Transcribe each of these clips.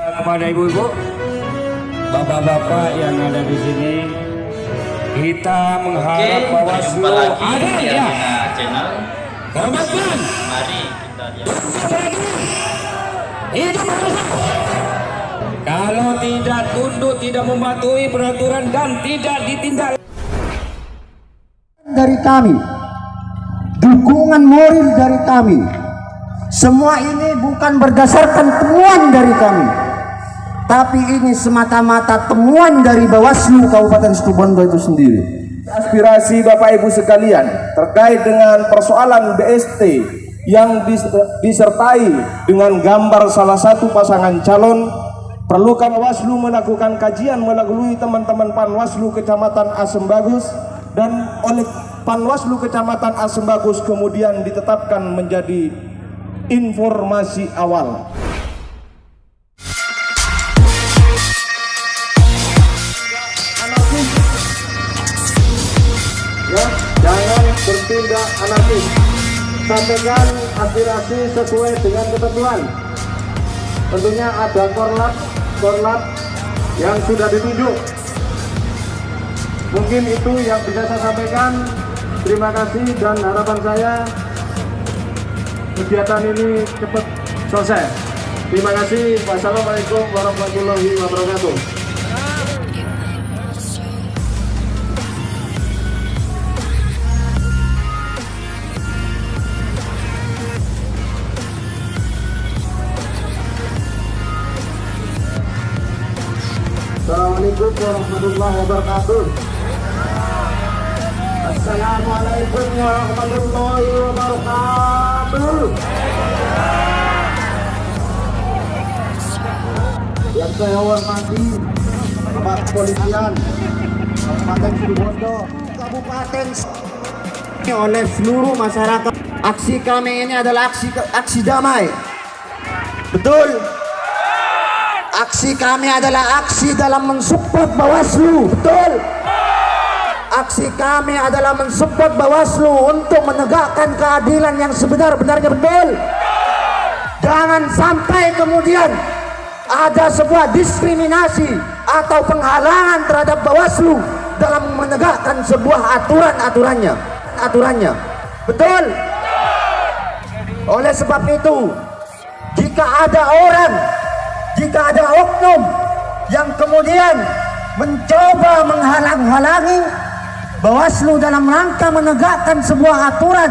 Kepada ibu-ibu, bapak-bapak yang ada di sini, kita mengharap bahwa seluruh ada ya. Channel. Komitmen. Mari kita lihat. Hidup kalau tidak tunduk, tidak mematuhi peraturan dan tidak ditindak dari kami, dukungan moral dari kami. Semua ini bukan berdasarkan temuan dari kami, tapi ini semata-mata temuan dari Bawaslu Kabupaten Situbondo itu sendiri. Aspirasi Bapak Ibu sekalian terkait dengan persoalan BST yang disertai dengan gambar salah satu pasangan calon, perlukan Bawaslu melakukan kajian melalui teman-teman Panwaslu Kecamatan Asem Bagus, dan oleh Panwaslu Kecamatan Asem Bagus kemudian ditetapkan menjadi informasi awal. Ya, jangan bertindak anarkis. Sampaikan aspirasi sesuai dengan ketentuan. Tentunya ada korlap yang sudah ditunjuk. Mungkin itu yang bisa saya sampaikan. Terima kasih dan harapan saya kegiatan ini cepat selesai. Terima kasih. Wassalamualaikum warahmatullahi wabarakatuh. Assalamualaikum warahmatullahi wabarakatuh. Assalamualaikum warahmatullahi wabarakatuh. Yang saya hormati Bapak Kepolisian Kabupaten Situbondo, Kabupaten oleh seluruh masyarakat. Aksi kami ini adalah aksi damai. Betul? Aksi kami adalah aksi dalam mensupport Bawaslu. Betul? Aksi kami adalah mensupport Bawaslu untuk menegakkan keadilan yang sebenar-benarnya. Betul? Jangan sampai kemudian ada sebuah diskriminasi atau penghalangan terhadap Bawaslu dalam menegakkan sebuah aturannya. Betul? Oleh sebab itu, jika ada oknum yang kemudian mencoba menghalang-halangi Bawaslu dalam rangka menegakkan sebuah aturan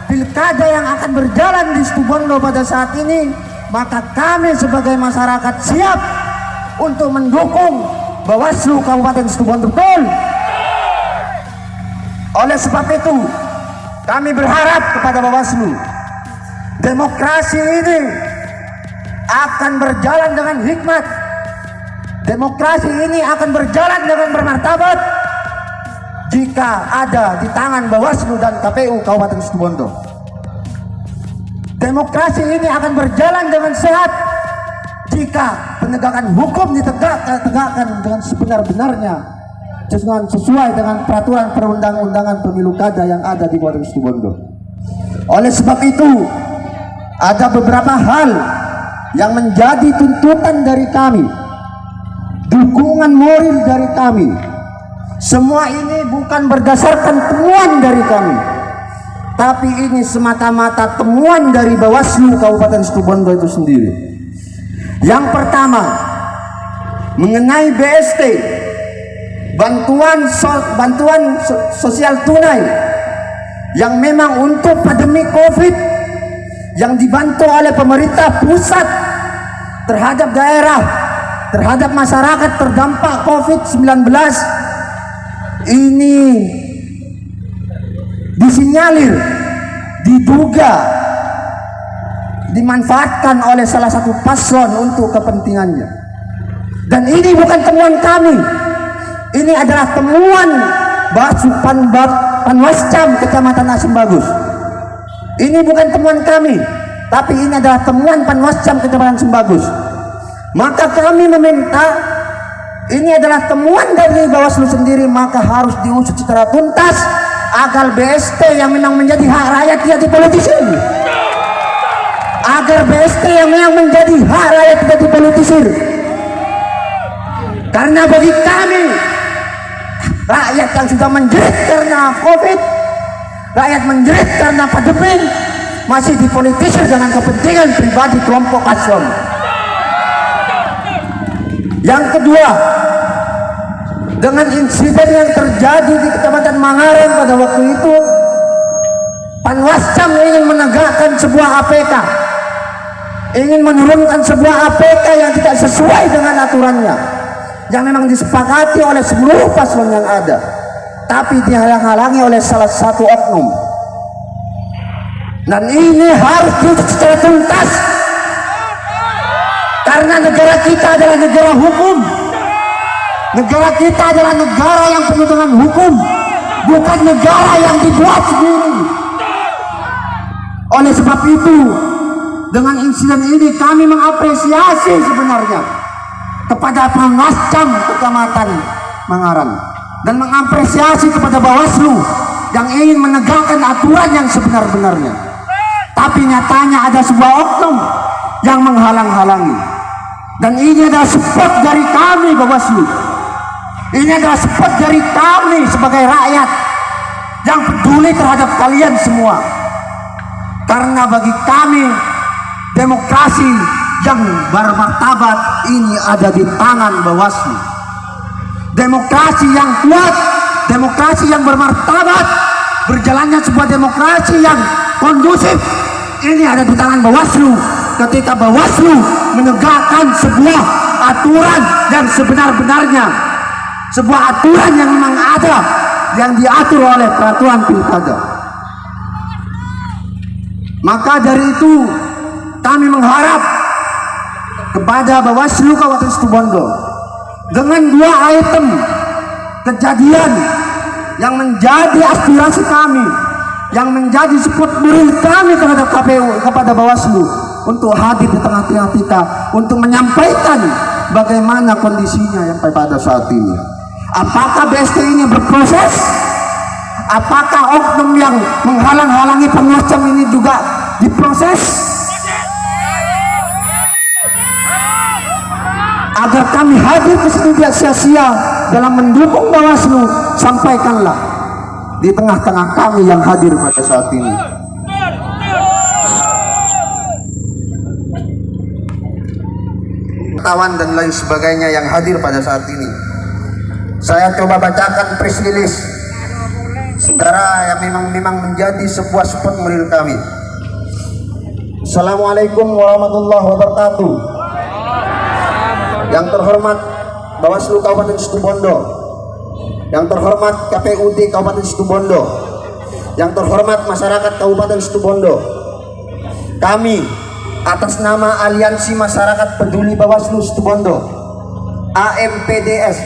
pilkada yang akan berjalan di Situbondo pada saat ini, maka kami sebagai masyarakat siap untuk mendukung Bawaslu Kabupaten Situbondo. Betul? Oleh sebab itu, kami berharap kepada Bawaslu, demokrasi ini akan berjalan dengan hikmat. Demokrasi ini akan berjalan dengan bermartabat jika ada di tangan Bawaslu dan KPU Kabupaten Situbondo. Demokrasi ini akan berjalan dengan sehat jika penegakan hukum ditegakkan dengan sebenar-benarnya sesuai dengan peraturan perundang-undangan pemilu kada yang ada di Kabupaten Situbondo. Oleh sebab itu, ada beberapa hal yang menjadi tuntutan dari kami, dukungan moral dari kami. Semua ini bukan berdasarkan temuan dari kami, tapi ini semata-mata temuan dari Bawaslu Kabupaten Situbondo itu sendiri. Yang pertama, mengenai BST, bantuan sosial tunai yang memang untuk pandemi COVID yang dibantu oleh pemerintah pusat terhadap daerah, terhadap masyarakat terdampak COVID-19, ini disinyalir, diduga dimanfaatkan oleh salah satu paslon untuk kepentingannya. Dan ini bukan temuan kami, ini adalah temuan Panwascam Kecamatan Asem Bagus. Ini bukan temuan kami, tapi ini adalah temuan Panwascam Kecamatan Asem Bagus. Maka kami meminta, ini adalah temuan dari Bawaslu sendiri, maka harus diusut secara tuntas agar BST yang memang menjadi hak rakyat tidak dipolitisir. Agar BST yang memang menjadi hak rakyat tidak dipolitisir. dipolitisir. Karena bagi kami, rakyat yang sudah menjerit karena COVID, rakyat menjerit karena pandemi, masih dipolitisir dengan kepentingan pribadi kelompok paslon. Yang kedua, dengan insiden yang terjadi di Kecamatan Manggaran pada waktu itu, Panwascam ingin menegakkan sebuah APK, ingin menurunkan sebuah APK yang tidak sesuai dengan aturannya, yang memang disepakati oleh seluruh paslon yang ada, tapi dihalang-halangi oleh salah satu oknum. Dan ini harus diusut secara tuntas, karena negara kita adalah negara hukum. Negara kita adalah negara yang penuh dengan hukum, bukan negara yang dibuat sendiri. Oleh sebab itu, dengan insiden ini kami mengapresiasi sebenarnya kepada Panwascam Kecamatan Manggaran dan mengapresiasi kepada Bawaslu yang ingin menegakkan aturan yang sebenar-benarnya. Tapi nyatanya ada sebuah oknum yang menghalang-halangi. Dan ini adalah support dari kami Bawaslu. Ini adalah support dari kami sebagai rakyat yang peduli terhadap kalian semua. Karena bagi kami, demokrasi yang bermartabat ini ada di tangan Bawaslu. Demokrasi yang kuat, demokrasi yang bermartabat, berjalannya sebuah demokrasi yang kondusif, ini ada di tangan Bawaslu. Ketika Bawaslu menegakkan sebuah aturan yang sebenar-benarnya, sebuah aturan yang memang ada, yang diatur oleh peraturan pilkada. Maka dari itu kami mengharap kepada Bawaslu Kabupaten Situbondo dengan dua item kejadian yang menjadi aspirasi kami, yang menjadi support moral kami terhadap KPU, kepada Bawaslu untuk hadir di tengah-tengah kita untuk menyampaikan bagaimana kondisinya yang pada saat ini. Apakah BST ini berproses? Apakah oknum yang menghalang-halangi Panwascam ini juga diproses? Agar kami hadir ke sini tidak sia-sia dalam mendukung Bawaslu, sampaikanlah di tengah-tengah kami yang hadir pada saat ini. Wartawan dan lain sebagainya yang hadir pada saat ini, saya coba bacakan press release saudara yang memang menjadi sebuah support moral kami. Assalamualaikum warahmatullahi wabarakatuh. Yang terhormat Bawaslu Kabupaten Situbondo, yang terhormat KPUD Kabupaten Situbondo, yang terhormat masyarakat Kabupaten Situbondo, kami atas nama Aliansi Masyarakat Peduli Bawaslu Situbondo AMPDS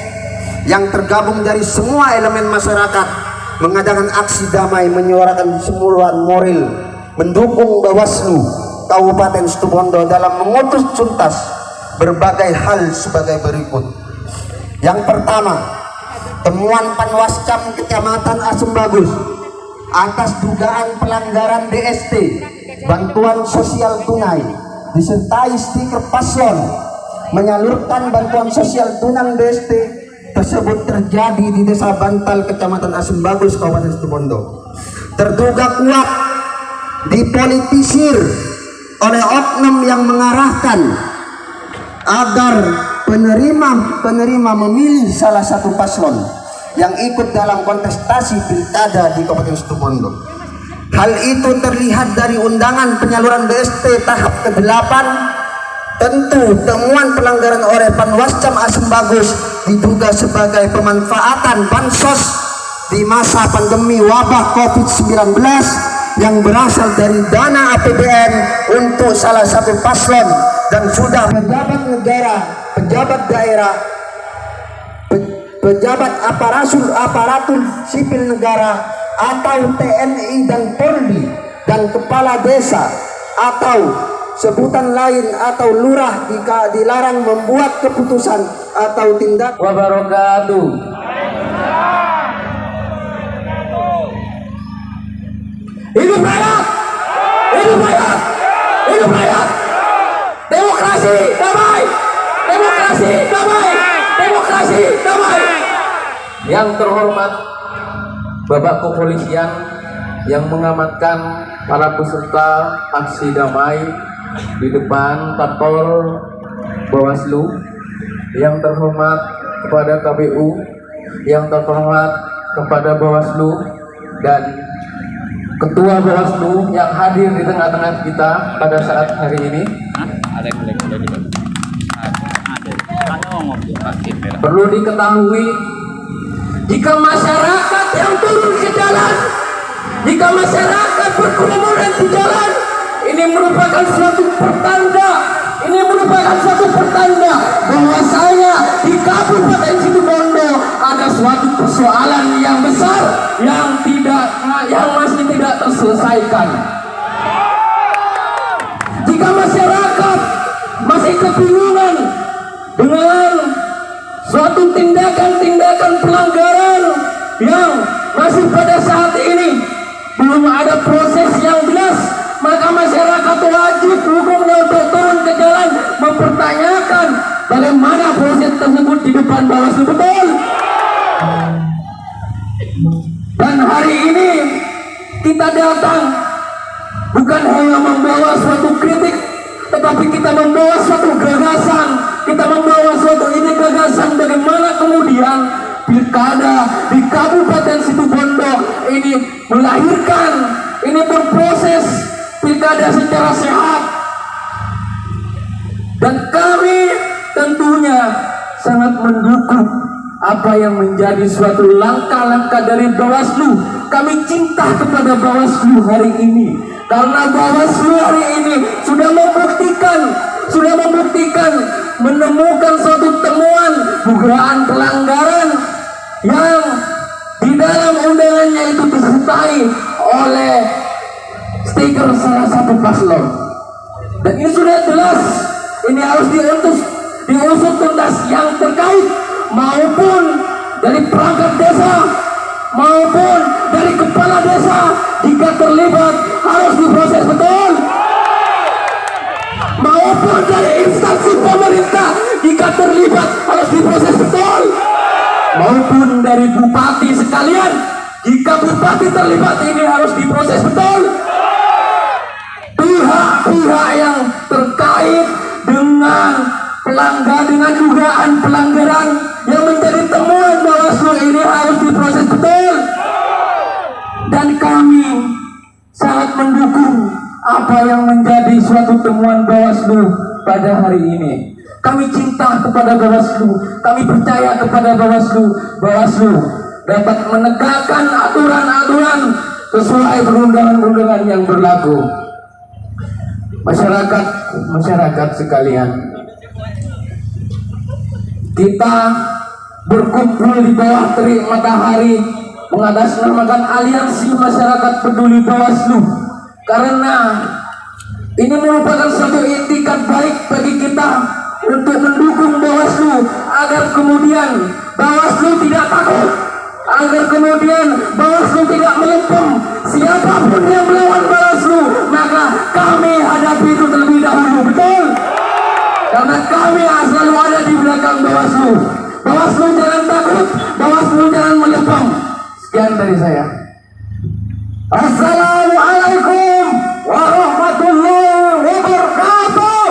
yang tergabung dari semua elemen masyarakat mengadakan aksi damai menyuarakan semuluan moral mendukung Bawaslu Kabupaten Situbondo dalam mengutus tuntas berbagai hal sebagai berikut. Yang pertama, temuan Panwascam Kecamatan Asem Bagus atas dugaan pelanggaran BST bantuan sosial tunai disertai stiker paslon menyalurkan bantuan sosial tunai BST tersebut terjadi di Desa Bantal, Kecamatan Asem Bagus, Kabupaten Situbondo. Terduga kuat dipolitisir oleh oknum yang mengarahkan agar penerima memilih salah satu paslon yang ikut dalam kontestasi pilkada di Kabupaten Situbondo. Hal itu terlihat dari undangan penyaluran BST tahap ke-8. Tentu temuan pelanggaran oleh Panwascam Asem Bagus diduga sebagai pemanfaatan bansos di masa pandemi wabah COVID-19 yang berasal dari dana APBN untuk salah satu paslon, dan sudah pejabat negara, pejabat daerah, pejabat aparatur sipil negara atau TNI dan Polri dan kepala desa atau sebutan lain atau lurah jika dilarang membuat keputusan atau tindak wabarakatuh. Hidup rakyat, hidup rakyat, hidup rakyat, demokrasi damai. Demokrasi damai, demokrasi damai. Yang terhormat Bapak Kepolisian yang mengamankan para peserta aksi damai di depan kantor Bawaslu, yang terhormat kepada KPU, yang terhormat kepada Bawaslu dan Ketua Bawaslu yang hadir di tengah-tengah kita pada saat hari ini. Ada yang boleh juga. Ada ngomong sakit merah. Perlu diketahui, jika masyarakat yang turun ke jalan, jika masyarakat berkerumunan di jalan, ini merupakan suatu pertanda, ini merupakan suatu pertanda bahwasanya di Kabupaten Situbondo ada suatu persoalan yang besar yang masih tidak terselesaikan. Jika masyarakat masih kebingungan dengan suatu tindakan-tindakan pelanggaran yang masih pada saat ini belum ada proses yang jelas, maka masyarakat wajib hukumnya untuk turun ke jalan mempertanyakan bagaimana proses tersebut di depan Bawaslu, betul? Dan hari ini kita datang bukan hanya membawa suatu kritik, tetapi kita membawa suatu gagasan, kita membawa suatu ide gagasan bagaimana kemudian pilkada di Kabupaten Situbondo ini melahirkan, ini berproses pilkada secara sehat. Dan kami tentunya sangat mendukung apa yang menjadi suatu langkah-langkah dari Bawaslu. Kami cinta kepada Bawaslu hari ini karena Bawaslu hari ini sudah membuktikan menemukan suatu temuan dugaan pelanggaran yang di dalam undangannya itu disertai oleh stiker salah satu paslon. Dan ini sudah jelas, ini harus diusut tuntas yang terkait, maupun dari perangkat desa maupun dari kepala desa. Jika terlibat harus diproses, betul? Maupun dari instansi pemerintah jika terlibat harus diproses, betul? Maupun dari bupati sekalian, jika bupati terlibat ini harus diproses, betul? Pihak-pihak yang terkait dengan dugaan pelanggaran yang menjadi temuan Bawaslu ini harus diproses, betul? Dan kami sangat mendukung apa yang menjadi suatu temuan Bawaslu pada hari ini. Kami cinta kepada Bawaslu, kami percaya kepada Bawaslu. Bawaslu dapat menegakkan aturan-aturan sesuai perundangan-perundangan yang berlaku. Masyarakat sekalian, kita berkumpul di bawah terik matahari mengatasnamakan Aliansi Masyarakat Peduli Bawaslu karena ini merupakan suatu itikat baik bagi kita untuk mendukung Bawaslu agar kemudian Bawaslu tidak takut, agar kemudian Bawaslu tidak melempem. Siapapun yang melawan Bawaslu maka kami hadapi itu terlebih dahulu, betul? Karena kami selalu ada di belakang Bawaslu. Bawaslu jangan takut, Bawaslu jangan melempem. Sekian dari saya. Assalamualaikum warahmatullahi wabarakatuh.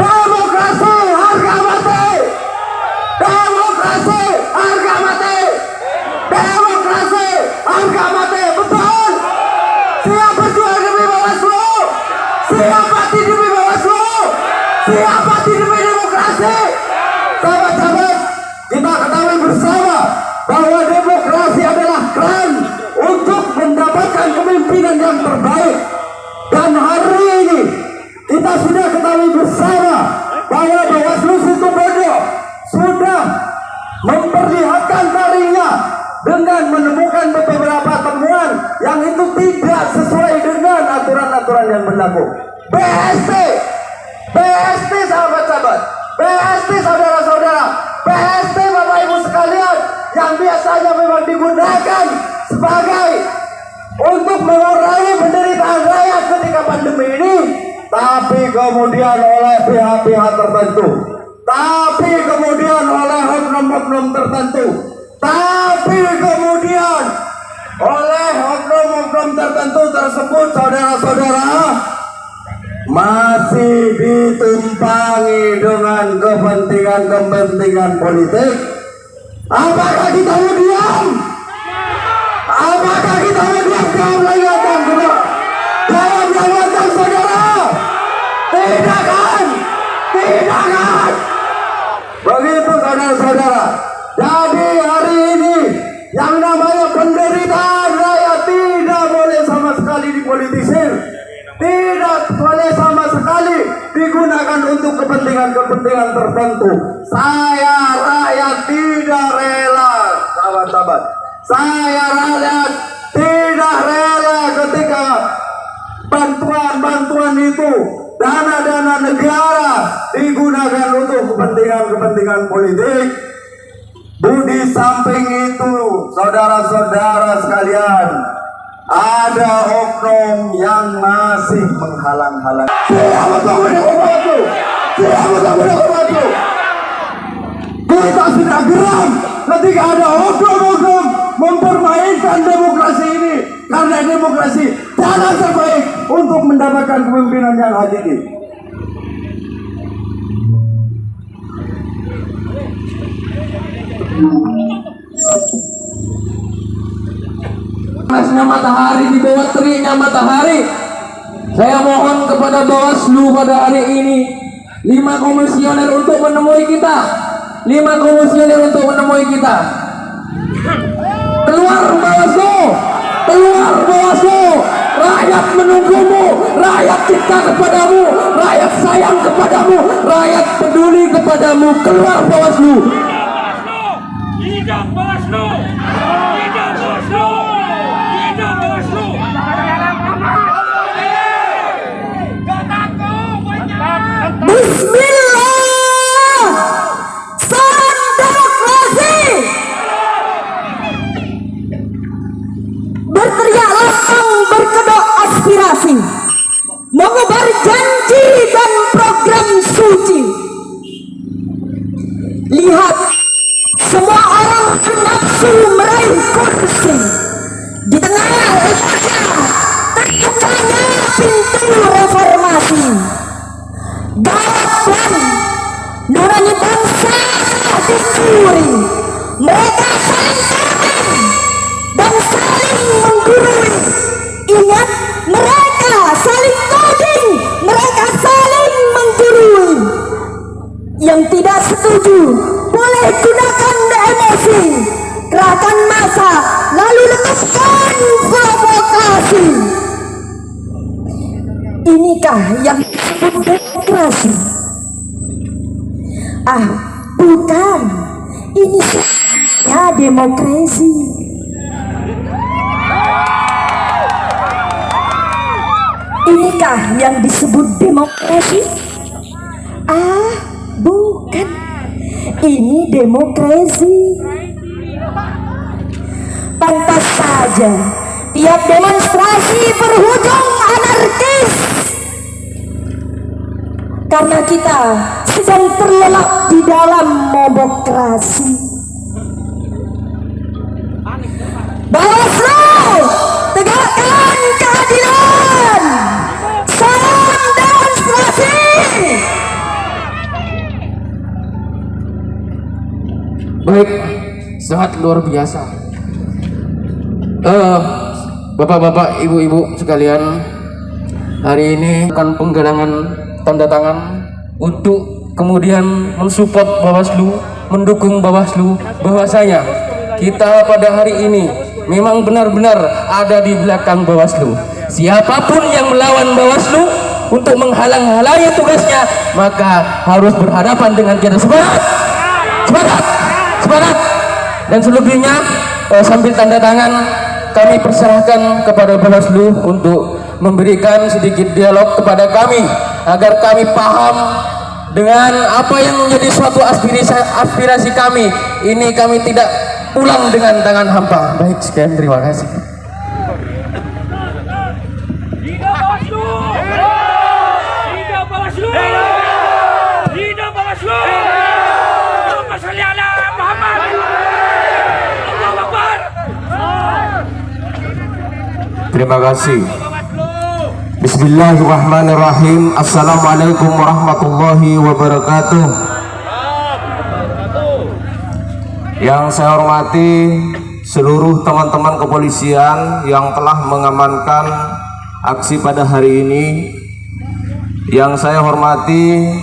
Demokrasi harga mati. Demokrasi harga mati. Demokrasi harga mati. Betul? Siap berjuang demi Bawaslu. Siap mati demi Bawaslu. Siap mati demi demokrasi. Sahabat-sahabat, kita ketahui bersama bahwa demokrasi adalah keran untuk mendapatkan kepemimpinan yang terbaik. Dan hari ini kita sudah ketahui bersama bahwa Bawaslu Situbondo sudah memperlihatkan darinya dengan menemukan beberapa temuan yang itu tidak sesuai dengan aturan-aturan yang berlaku. BST sahabat-sahabat, BST saudara-saudara, BST Bapak Ibu sekalian yang biasanya memang digunakan sebagai untuk mengurangi penderitaan rakyat ketika pandemi ini, tapi kemudian oleh pihak-pihak tertentu, tapi kemudian oleh oknum-oknum tertentu, tapi kemudian oleh oknum-oknum tertentu tersebut, saudara-saudara, masih ditumpangi dengan kepentingan-kepentingan politik. Apakah kita mau diam? Apakah kita mau diam dalam lawatan, dalam lawatan, saudara? Tidak kan? Tidak kan? Begitu, saudara-saudara. Jadi hari ini yang namanya penderitaan rakyat tidak boleh sama sekali dipolitisir, tidak boleh sama sekali digunakan untuk kepentingan-kepentingan tertentu. Saya rakyat tidak rela, sahabat-sahabat. Saya rakyat tidak rela ketika bantuan-bantuan itu, dana-dana negara digunakan untuk kepentingan-kepentingan politik. Di samping itu, saudara-saudara sekalian, ada oknum yang masih menghalang-halangi. Kita sudah geram ketika ada oknum-oknum mempermainkan demokrasi ini, karena demokrasi cara terbaik untuk mendapatkan kepemimpinan yang hakiki. Panasnya matahari di bawah teriknya matahari, saya mohon kepada Bawaslu pada hari ini 5 komisioner untuk menemui kita, 5 komisioner untuk menemui kita. Keluar Bawaslu, keluar Bawaslu. Rakyat menunggumu, rakyat cinta kepadamu, rakyat sayang kepadamu, rakyat peduli kepadamu. Keluar Bawaslu. Hidup Bawaslu! Hidup Bawaslu! Hidup Bawaslu! Bismillah, salam demokrasi. Berteriak lantang, berkedok aspirasi, mengubar janji dan program suci. Lihat, semua orang bernafsu meraih kursi. Di tengah terbukanya pintu reformasi. Galakan nurani bangsa dicuri. Mereka saling serang dan saling menggurui. Ingat, mereka saling tuding, mereka saling menggurui. Yang tidak setuju boleh gunakan emosi, gerakan massa, lalu lepaskan provokasi. Inikah yang disebut demokrasi? Ah, bukan. Ini ya demokrasi. Inikah yang disebut demokrasi? Ah, bukan. Ini demokrasi. Pantas saja tiap demonstrasi berujung anarkis, karena kita sedang terlelap di dalam momokrasi. Bawaslu, tegakkan keadilan. Salam demonstrasi. Baik, sangat luar biasa. Bapak-bapak, ibu-ibu sekalian, hari ini akan penggalangan tanda tangan untuk kemudian mensupport Bawaslu, mendukung Bawaslu, bahwasanya kita pada hari ini memang benar-benar ada di belakang Bawaslu. Siapapun yang melawan Bawaslu untuk menghalang-halangi tugasnya, maka harus berhadapan dengan kita. Semangat, semangat, semangat. Dan selebihnya sambil tanda tangan kami persilahkan kepada Bawaslu untuk memberikan sedikit dialog kepada kami agar kami paham dengan apa yang menjadi suatu aspirasi kami. Ini kami tidak pulang dengan tangan hampa. Baik, sekian, terima kasih. Hidup Bawaslu! Terima kasih. Bismillahirrahmanirrahim. Assalamualaikum warahmatullahi wabarakatuh. Yang saya hormati seluruh teman-teman kepolisian yang telah mengamankan aksi pada hari ini. Yang saya hormati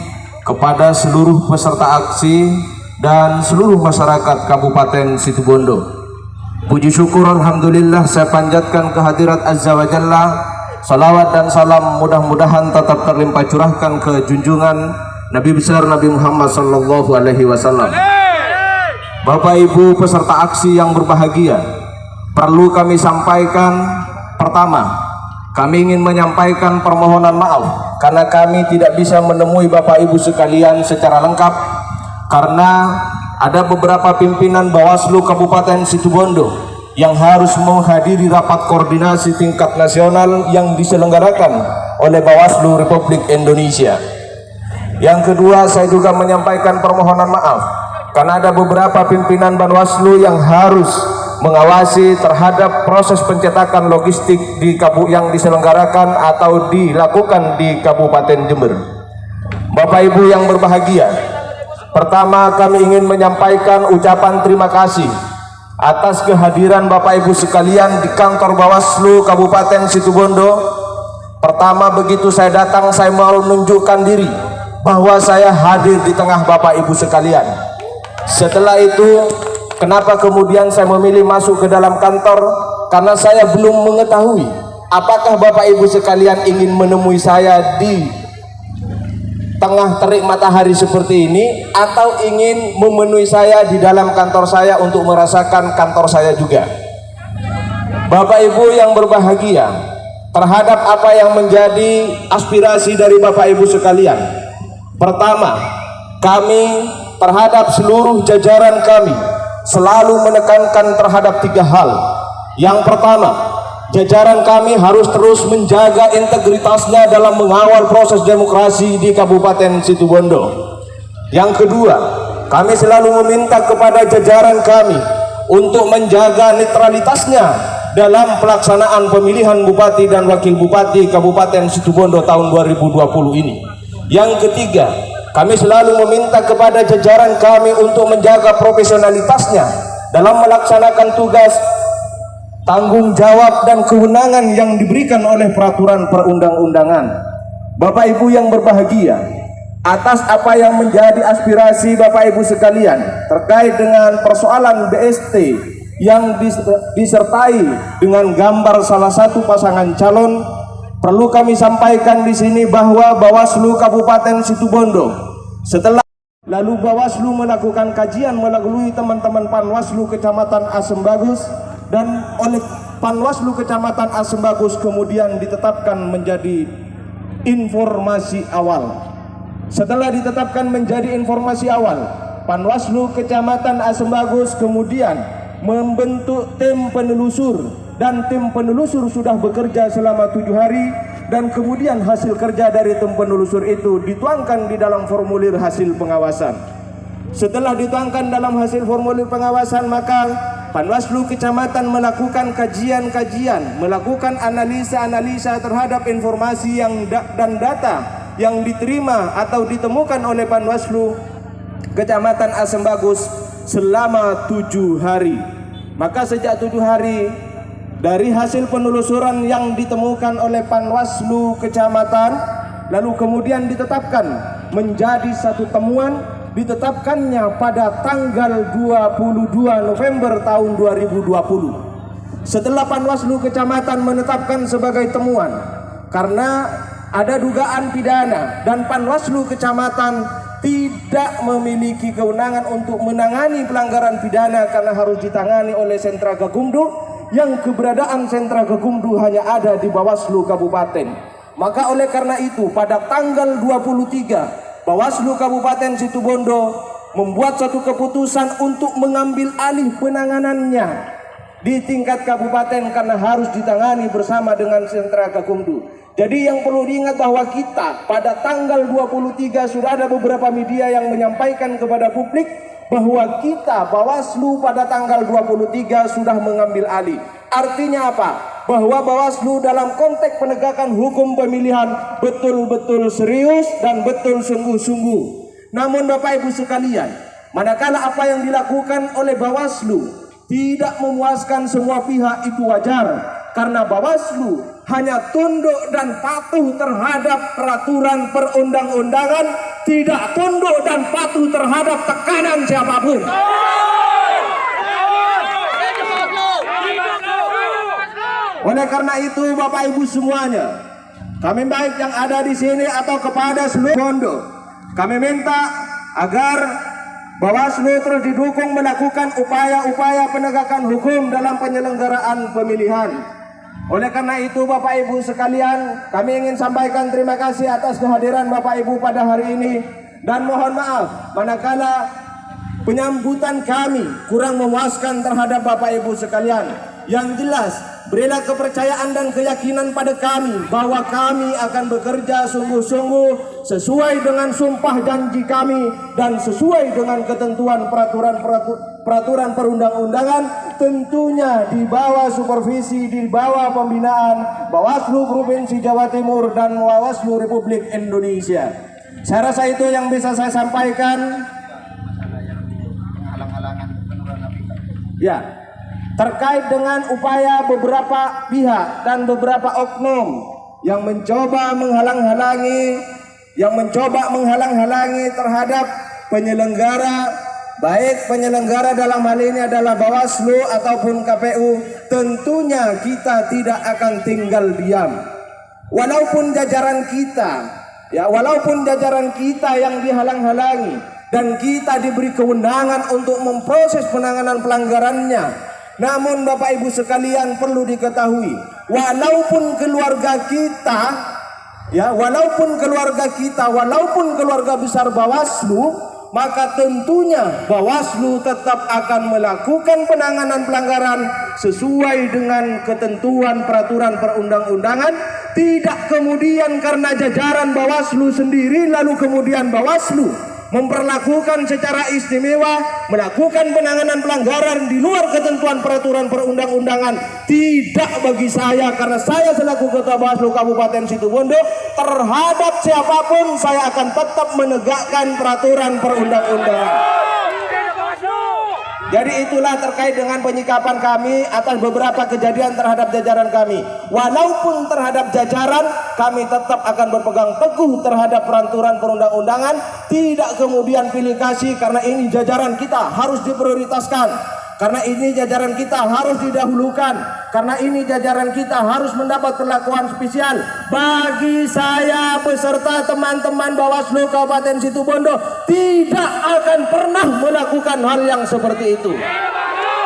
kepada seluruh peserta aksi dan seluruh masyarakat Kabupaten Situbondo. Puji syukur alhamdulillah saya panjatkan kehadirat Azza wa Jalla. Salawat dan salam mudah-mudahan tetap terlimpah curahkan ke junjungan Nabi besar Nabi Muhammad sallallahu alaihi wasallam. Bapak Ibu peserta aksi yang berbahagia, perlu kami sampaikan, pertama, kami ingin menyampaikan permohonan maaf karena kami tidak bisa menemui Bapak Ibu sekalian secara lengkap karena ada beberapa pimpinan Bawaslu Kabupaten Situbondo yang harus menghadiri rapat koordinasi tingkat nasional yang diselenggarakan oleh Bawaslu Republik Indonesia. Yang kedua, saya juga menyampaikan permohonan maaf karena ada beberapa pimpinan Bawaslu yang harus mengawasi terhadap proses pencetakan logistik yang diselenggarakan atau dilakukan di Kabupaten Jember. Bapak Ibu yang berbahagia, pertama kami ingin menyampaikan ucapan terima kasih atas kehadiran Bapak Ibu sekalian di kantor Bawaslu Kabupaten Situbondo. Pertama begitu saya datang, saya mau menunjukkan diri bahwa saya hadir di tengah Bapak Ibu sekalian. Setelah itu, kenapa kemudian saya memilih masuk ke dalam kantor? Karena saya belum mengetahui apakah Bapak Ibu sekalian ingin menemui saya di tengah terik matahari seperti ini atau ingin memenuhi saya di dalam kantor saya untuk merasakan kantor saya juga. Bapak Ibu yang berbahagia, terhadap apa yang menjadi aspirasi dari Bapak Ibu sekalian, pertama, kami terhadap seluruh jajaran kami selalu menekankan terhadap 3 hal. Yang pertama, jajaran kami harus terus menjaga integritasnya dalam mengawal proses demokrasi di Kabupaten Situbondo. Yang kedua, kami selalu meminta kepada jajaran kami untuk menjaga netralitasnya dalam pelaksanaan pemilihan Bupati dan Wakil Bupati Kabupaten Situbondo tahun 2020 ini. Yang ketiga, kami selalu meminta kepada jajaran kami untuk menjaga profesionalitasnya dalam melaksanakan tugas, tanggung jawab dan kewenangan yang diberikan oleh peraturan perundang-undangan. Bapak Ibu yang berbahagia, atas apa yang menjadi aspirasi Bapak Ibu sekalian terkait dengan persoalan BST yang disertai dengan gambar salah satu pasangan calon, perlu kami sampaikan di sini bahwa Bawaslu Kabupaten Situbondo setelah lalu Bawaslu melakukan kajian melalui teman-teman Panwaslu Kecamatan Asem Bagus, dan oleh Panwaslu Kecamatan Asem Bagus kemudian ditetapkan menjadi informasi awal. Setelah ditetapkan menjadi informasi awal, Panwaslu Kecamatan Asem Bagus kemudian membentuk tim penelusur, dan tim penelusur sudah bekerja selama 7 hari, dan kemudian hasil kerja dari tim penelusur itu dituangkan di dalam formulir hasil pengawasan. Setelah dituangkan dalam hasil formulir pengawasan, maka Panwaslu Kecamatan melakukan kajian-kajian, melakukan analisa-analisa terhadap informasi dan data yang diterima atau ditemukan oleh Panwaslu Kecamatan Asem Bagus selama 7 hari. Maka sejak 7 hari dari hasil penelusuran yang ditemukan oleh Panwaslu Kecamatan, lalu kemudian ditetapkan menjadi satu temuan, ditetapkannya pada tanggal 22 November tahun 2020. Setelah Panwaslu Kecamatan menetapkan sebagai temuan karena ada dugaan pidana dan Panwaslu Kecamatan tidak memiliki kewenangan untuk menangani pelanggaran pidana karena harus ditangani oleh Sentra Gakumdu, yang keberadaan Sentra Gakumdu hanya ada di Bawaslu Kabupaten. Maka oleh karena itu pada tanggal 23 Bawaslu Kabupaten Situbondo membuat satu keputusan untuk mengambil alih penanganannya di tingkat kabupaten karena harus ditangani bersama dengan Sentra Gakumdu. Jadi yang perlu diingat bahwa kita pada tanggal 23 sudah ada beberapa media yang menyampaikan kepada publik bahwa kita Bawaslu pada tanggal 23 sudah mengambil alih. Artinya apa? bahwa Bawaslu dalam konteks penegakan hukum pemilihan betul-betul serius dan betul sungguh-sungguh. Namun Bapak Ibu sekalian, manakala apa yang dilakukan oleh Bawaslu tidak memuaskan semua pihak, itu wajar, karena Bawaslu hanya tunduk dan patuh terhadap peraturan perundang-undangan, tidak tunduk dan patuh terhadap tekanan siapapun. Oleh karena itu Bapak Ibu semuanya, kami baik yang ada di sini atau kepada seluruh Bondo, kami minta agar Bawaslu terus didukung melakukan upaya-upaya penegakan hukum dalam penyelenggaraan pemilihan. Oleh karena itu Bapak Ibu sekalian, kami ingin sampaikan terima kasih atas kehadiran Bapak Ibu pada hari ini, dan mohon maaf manakala penyambutan kami kurang memuaskan terhadap Bapak Ibu sekalian. Yang jelas, berilah kepercayaan dan keyakinan pada kami bahwa kami akan bekerja sungguh-sungguh sesuai dengan sumpah janji kami dan sesuai dengan ketentuan peraturan perundang-undangan, tentunya di bawah supervisi, di bawah pembinaan Bawaslu Provinsi Jawa Timur dan Bawaslu Republik Indonesia. Saya rasa itu yang bisa saya sampaikan. Ya, terkait dengan upaya beberapa pihak dan beberapa oknum yang mencoba menghalang-halangi terhadap penyelenggara, baik penyelenggara dalam hal ini adalah Bawaslu ataupun KPU, tentunya kita tidak akan tinggal diam. Walaupun jajaran kita yang dihalang-halangi dan kita diberi kewenangan untuk memproses penanganan pelanggarannya, namun Bapak Ibu sekalian perlu diketahui, walaupun keluarga keluarga besar Bawaslu, maka tentunya Bawaslu tetap akan melakukan penanganan pelanggaran sesuai dengan ketentuan peraturan perundang-undangan. Tidak kemudian karena jajaran Bawaslu sendiri lalu kemudian Bawaslu memperlakukan secara istimewa, melakukan penanganan pelanggaran di luar ketentuan peraturan perundang-undangan. Tidak bagi saya, karena saya selaku Ketua Bawaslu Kabupaten Situbondo, terhadap siapapun saya akan tetap menegakkan peraturan perundang-undangan. Jadi itulah terkait dengan penyikapan kami atas beberapa kejadian terhadap jajaran kami. Walaupun terhadap jajaran, kami tetap akan berpegang teguh terhadap peraturan perundang-undangan. Tidak kemudian pilih kasih, karena ini jajaran kita harus diprioritaskan, karena ini jajaran kita harus didahulukan, karena ini jajaran kita harus mendapat perlakuan spesial. Bagi saya beserta teman-teman Bawaslu Kabupaten Situbondo tidak akan pernah melakukan hal yang seperti itu.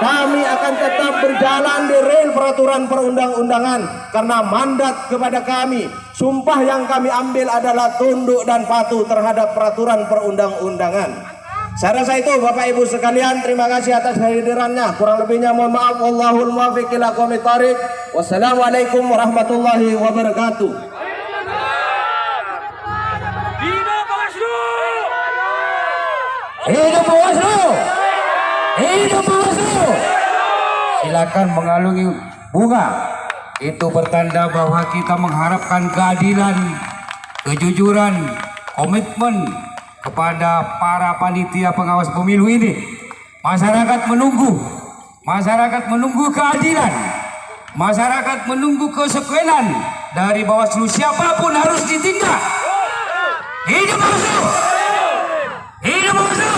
Kami akan tetap berjalan di rel peraturan perundang-undangan, karena mandat kepada kami, sumpah yang kami ambil adalah tunduk dan patuh terhadap peraturan perundang-undangan. Saya rasa itu Bapak Ibu sekalian, terima kasih atas kehadirannya. Kurang lebihnya mohon maaf. Wallahul muwaffiq ila aqwamit thoriq. Wassalamualaikum warahmatullahi wabarakatuh. Hidup Bawaslu! Hidup Bawaslu! Hidup Bawaslu! Silakan mengalungi bunga. Itu bertanda bahwa kita mengharapkan keadilan, kejujuran, komitmen kepada para panitia pengawas pemilu ini. Masyarakat menunggu keadilan, masyarakat menunggu konsekuensi dari Bawaslu. Siapapun harus ditindak. Hidup Bawaslu! Hidup Bawaslu!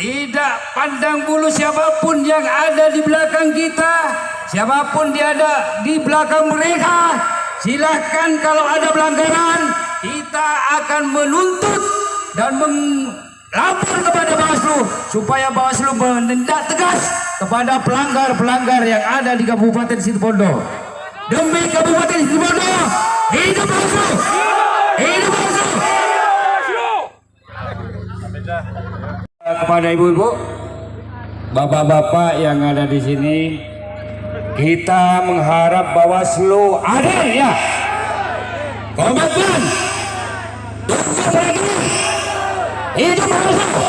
Tidak pandang bulu siapapun yang ada di belakang kita, siapapun dia ada di belakang mereka. Silahkan kalau ada pelanggaran, kita akan menuntut dan melapor kepada Bawaslu supaya Bawaslu menindak tegas kepada pelanggar-pelanggar yang ada di Kabupaten Situbondo. Demi Kabupaten Situbondo, hidup Bawaslu! Hidup Bawaslu! Kepada ibu-ibu, bapak-bapak yang ada di sini, kita mengharap Bawaslu adil, ya, komitmen, hidup Bawaslu.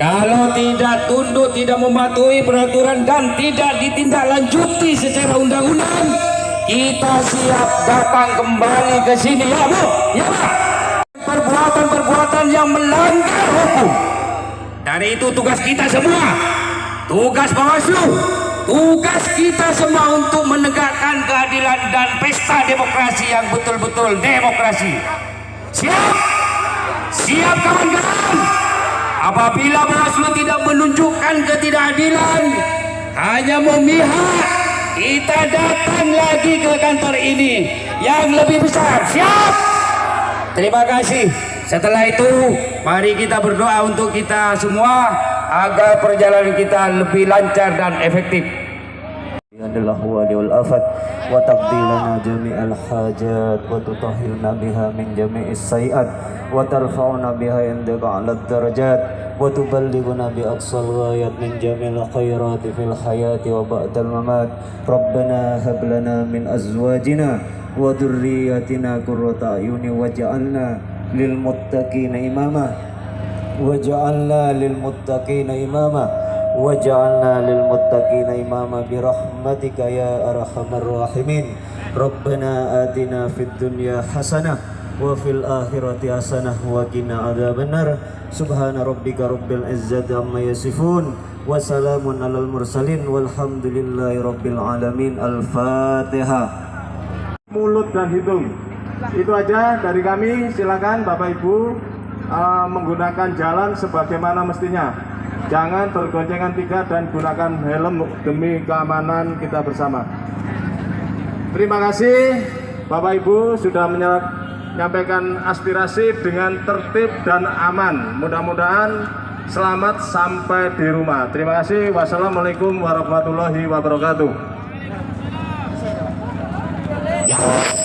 Kalau tidak tunduk, tidak mematuhi peraturan dan tidak ditindaklanjuti secara undang-undang, kita siap datang kembali ke sini, ya Bu, ya Pak. Perbuatan-perbuatan yang melanggar hukum. Dari itu tugas kita semua, tugas Bawaslu, tugas kita semua untuk menegakkan keadilan dan pesta demokrasi yang betul-betul demokrasi. Siap? Siap kawan-kawan? Apabila Bawaslu tidak menunjukkan ketidakadilan, hanya memihak, kita datang lagi ke kantor ini yang lebih besar. Siap? Terima kasih. Setelah itu, mari kita berdoa untuk kita semua agar perjalanan kita lebih lancar dan efektif. adalah waliul afat wa taqdi lana jami'al hajat wa tutahhirna biha min jami'is sayiat wa tarfa'una biha indaka 'alad darajat wa tuballighuna bi aqsal ghayat min jami'il khairati fil hayati wa ba'dal mamat. Rabbana hab lana min azwajina wa dhurriyyatina qurrata a'yuni waj'alna lil muttaqina imama waj'alna lil muttaqina imama waj'alna lil muttaqina imama bi rahmatika ya arhamar rahimin. Rabbana atina fid dunya hasanah wa fil akhirati hasanah wa qina adzabannar. Subhana rabbika rabbil izzati amma yasifun wa salamun alal mursalin walhamdulillahi rabbil alamin. Al-Fatihah. Mulut dan hidung. Itu aja dari kami. Silakan Bapak Ibu menggunakan jalan sebagaimana mestinya. Jangan bergoncengan tiga dan gunakan helm demi keamanan kita bersama. Terima kasih Bapak Ibu sudah menyampaikan aspirasi dengan tertib dan aman. Mudah-mudahan selamat sampai di rumah. Terima kasih. Wassalamualaikum warahmatullahi wabarakatuh. Hey,